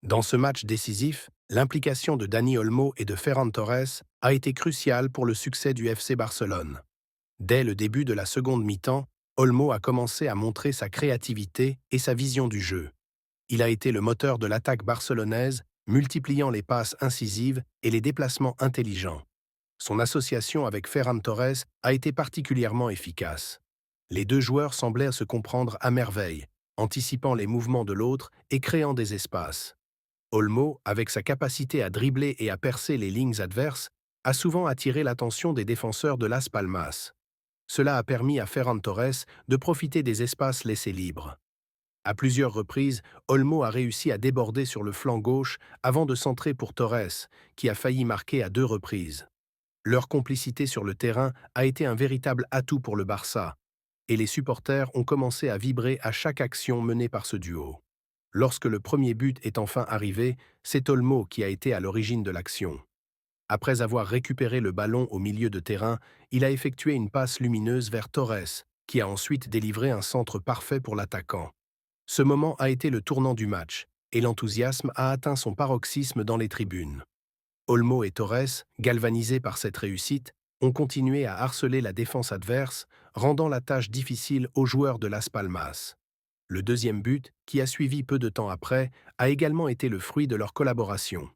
Dans ce match décisif, l'implication de Dani Olmo et de Ferran Torres a été cruciale pour le succès du FC Barcelone. Dès le début de la seconde mi-temps, Olmo a commencé à montrer sa créativité et sa vision du jeu. Il a été le moteur de l'attaque barcelonaise, multipliant les passes incisives et les déplacements intelligents. Son association avec Ferran Torres a été particulièrement efficace. Les deux joueurs semblaient se comprendre à merveille, anticipant les mouvements de l'autre et créant des espaces. Olmo, avec sa capacité à dribbler et à percer les lignes adverses, a souvent attiré l'attention des défenseurs de Las Palmas. Cela a permis à Ferran Torres de profiter des espaces laissés libres. À plusieurs reprises, Olmo a réussi à déborder sur le flanc gauche avant de centrer pour Torres, qui a failli marquer à deux reprises. Leur complicité sur le terrain a été un véritable atout pour le Barça, et les supporters ont commencé à vibrer à chaque action menée par ce duo. Lorsque le premier but est enfin arrivé, c'est Olmo qui a été à l'origine de l'action. Après avoir récupéré le ballon au milieu de terrain, il a effectué une passe lumineuse vers Torres, qui a ensuite délivré un centre parfait pour l'attaquant. Ce moment a été le tournant du match, et l'enthousiasme a atteint son paroxysme dans les tribunes. Olmo et Torres, galvanisés par cette réussite, ont continué à harceler la défense adverse, rendant la tâche difficile aux joueurs de Las Palmas. Le deuxième but, qui a suivi peu de temps après, a également été le fruit de leur collaboration.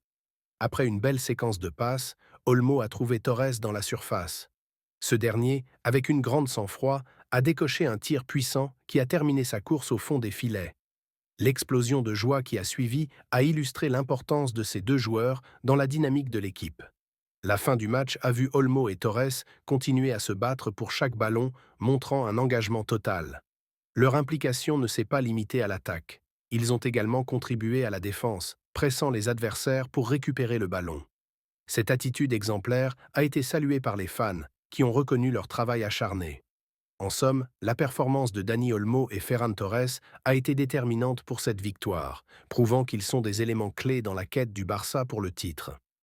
Après une belle séquence de passes, Olmo a trouvé Torres dans la surface. Ce dernier, avec une grande sang-froid, a décoché un tir puissant qui a terminé sa course au fond des filets. L'explosion de joie qui a suivi a illustré l'importance de ces deux joueurs dans la dynamique de l'équipe. La fin du match a vu Olmo et Torres continuer à se battre pour chaque ballon, montrant un engagement total. Leur implication ne s'est pas limitée à l'attaque. Ils ont également contribué à la défense, pressant les adversaires pour récupérer le ballon. Cette attitude exemplaire a été saluée par les fans, qui ont reconnu leur travail acharné. En somme, la performance de Dani Olmo et Ferran Torres a été déterminante pour cette victoire, prouvant qu'ils sont des éléments clés dans la quête du Barça pour le titre.